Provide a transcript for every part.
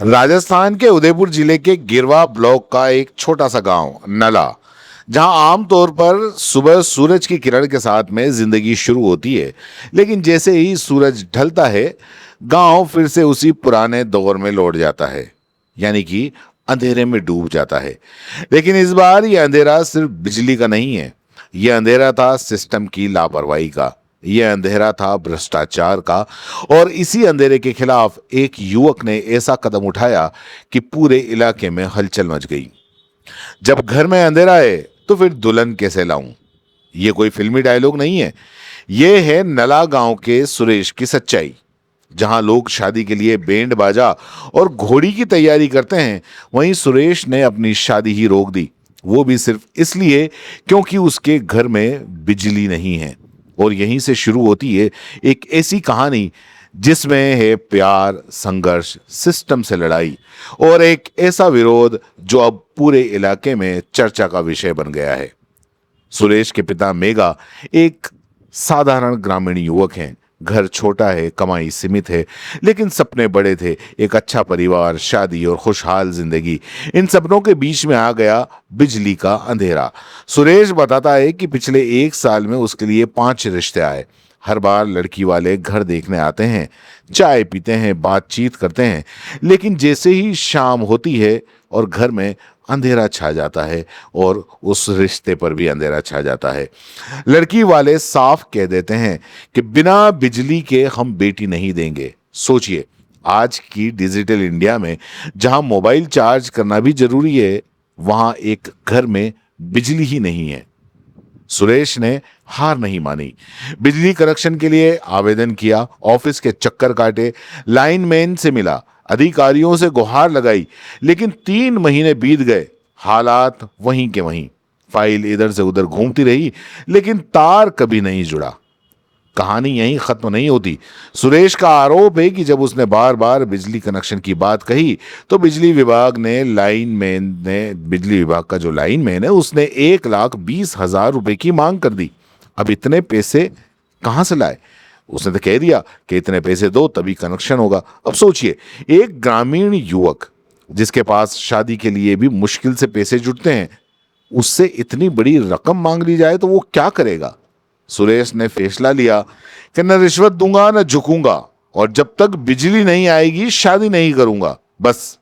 राजस्थान के उदयपुर जिले के गिरवा ब्लॉक का एक छोटा सा गांव नला, जहां आमतौर पर सुबह सूरज की किरण के साथ में जिंदगी शुरू होती है, लेकिन जैसे ही सूरज ढलता है, गांव फिर से उसी पुराने दौर में लौट जाता है, यानी कि अंधेरे में डूब जाता है। लेकिन इस बार ये अंधेरा सिर्फ बिजली का नहीं है, ये अंधेरा था सिस्टम की लापरवाही का, यह अंधेरा था भ्रष्टाचार का। और इसी अंधेरे के खिलाफ एक युवक ने ऐसा कदम उठाया कि पूरे इलाके में हलचल मच गई। जब घर में अंधेरा है तो फिर दुल्हन कैसे लाऊं? ये कोई फिल्मी डायलॉग नहीं है, ये है नला गांव के सुरेश की सच्चाई। जहां लोग शादी के लिए बैंड बाजा और घोड़ी की तैयारी करते हैं, वहीं सुरेश ने अपनी शादी ही रोक दी, वो भी सिर्फ इसलिए क्योंकि उसके घर में बिजली नहीं है। और यहीं से शुरू होती है एक ऐसी कहानी जिसमें है प्यार, संघर्ष, सिस्टम से लड़ाई और एक ऐसा विरोध जो अब पूरे इलाके में चर्चा का विषय बन गया है। सुरेश के पिता मेगा एक साधारण ग्रामीण युवक हैं। घर छोटा है, कमाई सीमित है, लेकिन सपने बड़े थे। एक अच्छा परिवार, शादी और खुशहाल जिंदगी। इन सपनों के बीच में आ गया बिजली का अंधेरा। सुरेश बताता है कि पिछले 1 साल में उसके लिए 5 रिश्ते आए। हर बार लड़की वाले घर देखने आते हैं, चाय पीते हैं, बातचीत करते हैं, लेकिन जैसे ही शाम होती है और घर में अंधेरा छा जाता है, और उस रिश्ते पर भी अंधेरा छा जाता है। लड़की वाले साफ कह देते हैं कि बिना बिजली के हम बेटी नहीं देंगे। सोचिए, आज की डिजिटल इंडिया में जहां मोबाइल चार्ज करना भी जरूरी है, वहां एक घर में बिजली ही नहीं है। सुरेश ने हार नहीं मानी, बिजली कनेक्शन के लिए आवेदन किया, ऑफिस के चक्कर काटे, लाइनमैन से मिला, अधिकारियों से गुहार लगाई, लेकिन 3 महीने बीत गए, हालात वहीं के वहीं। फाइल इधर से उधर घूमती रही, लेकिन तार कभी नहीं जुड़ा। कहानी यहीं खत्म नहीं होती। सुरेश का आरोप है कि जब उसने बार बार बिजली कनेक्शन की बात कही, तो बिजली विभाग का जो लाइनमैन है, उसने 1,20,000 रुपए की मांग कर दी। अब इतने पैसे कहां से लाए? उसने तो कह दिया कि इतने पैसे दो तभी कनेक्शन होगा। अब सोचिए, एक ग्रामीण युवक जिसके पास शादी के लिए भी मुश्किल से पैसे जुटते हैं, उससे इतनी बड़ी रकम मांग ली जाए तो वो क्या करेगा? सुरेश ने फैसला लिया कि न रिश्वत दूंगा न झुकूंगा, और जब तक बिजली नहीं आएगी शादी नहीं करूंगा। बस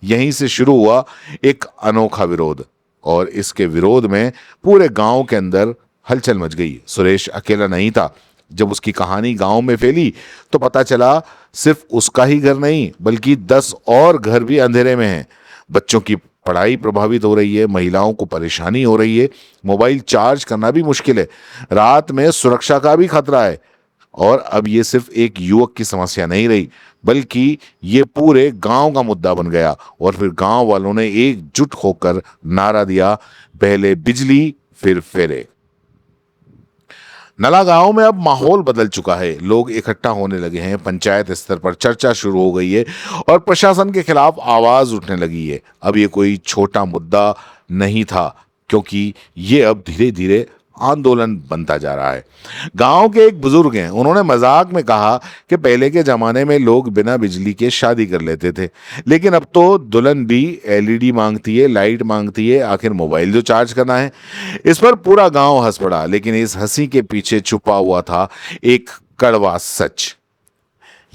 यहीं से शुरू हुआ एक अनोखा विरोध, और इसके विरोध में पूरे गांव के अंदर हलचल मच गई। सुरेश अकेला नहीं था। जब उसकी कहानी गांव में फैली तो पता चला सिर्फ उसका ही घर नहीं, बल्कि 10 और घर भी अंधेरे में हैं। बच्चों की पढ़ाई प्रभावित हो रही है, महिलाओं को परेशानी हो रही है, मोबाइल चार्ज करना भी मुश्किल है, रात में सुरक्षा का भी खतरा है। और अब ये सिर्फ एक युवक की समस्या नहीं रही, बल्कि ये पूरे गांव का मुद्दा बन गया। और फिर गांव वालों ने एकजुट होकर नारा दिया, पहले बिजली फिर फेरे। नला गांव में अब माहौल बदल चुका है, लोग इकट्ठा होने लगे हैं, पंचायत स्तर पर चर्चा शुरू हो गई है और प्रशासन के खिलाफ आवाज उठने लगी है। अब ये कोई छोटा मुद्दा नहीं था, क्योंकि ये अब धीरे धीरे आंदोलन बनता जा रहा है। गांव के एक बुजुर्ग हैं, उन्होंने मजाक में कहा कि पहले के जमाने में लोग बिना बिजली के शादी कर लेते थे, लेकिन अब तो दुल्हन भी एलईडी मांगती है, लाइट मांगती है, आखिर मोबाइल जो चार्ज करना है। इस पर पूरा गांव हंस पड़ा, लेकिन इस हंसी के पीछे छुपा हुआ था एक कड़वा सच।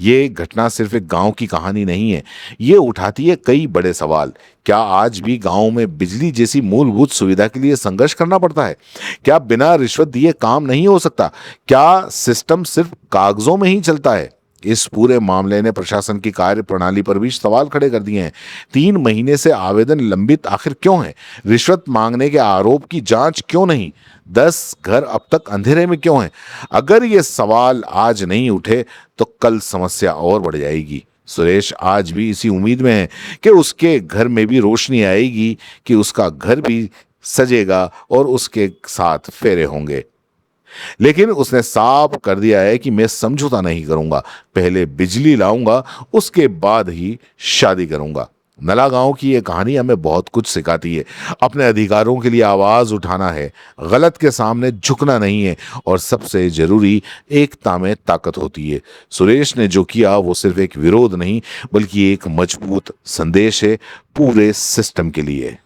ये घटना सिर्फ एक गांव की कहानी नहीं है, ये उठाती है कई बड़े सवाल। क्या आज भी गांव में बिजली जैसी मूलभूत सुविधा के लिए संघर्ष करना पड़ता है? क्या बिना रिश्वत दिए काम नहीं हो सकता? क्या सिस्टम सिर्फ कागजों में ही चलता है? इस पूरे मामले ने प्रशासन की कार्य प्रणाली पर भी सवाल खड़े कर दिए हैं। 3 महीने से आवेदन लंबित आखिर क्यों है? रिश्वत मांगने के आरोप की जांच क्यों नहीं? 10 घर अब तक अंधेरे में क्यों हैं? अगर ये सवाल आज नहीं उठे तो कल समस्या और बढ़ जाएगी। सुरेश आज भी इसी उम्मीद में है कि उसके घर में भी रोशनी आएगी, कि उसका घर भी सजेगा और उसके साथ फेरे होंगे। लेकिन उसने साफ कर दिया है कि मैं समझौता नहीं करूंगा, पहले बिजली लाऊंगा, उसके बाद ही शादी करूंगा। नला गांव की ये कहानी हमें बहुत कुछ सिखाती है। अपने अधिकारों के लिए आवाज उठाना है, गलत के सामने झुकना नहीं है, और सबसे जरूरी, एकता में ताकत होती है। सुरेश ने जो किया वो सिर्फ एक विरोध नहीं, बल्कि एक मजबूत संदेश है पूरे सिस्टम के लिए।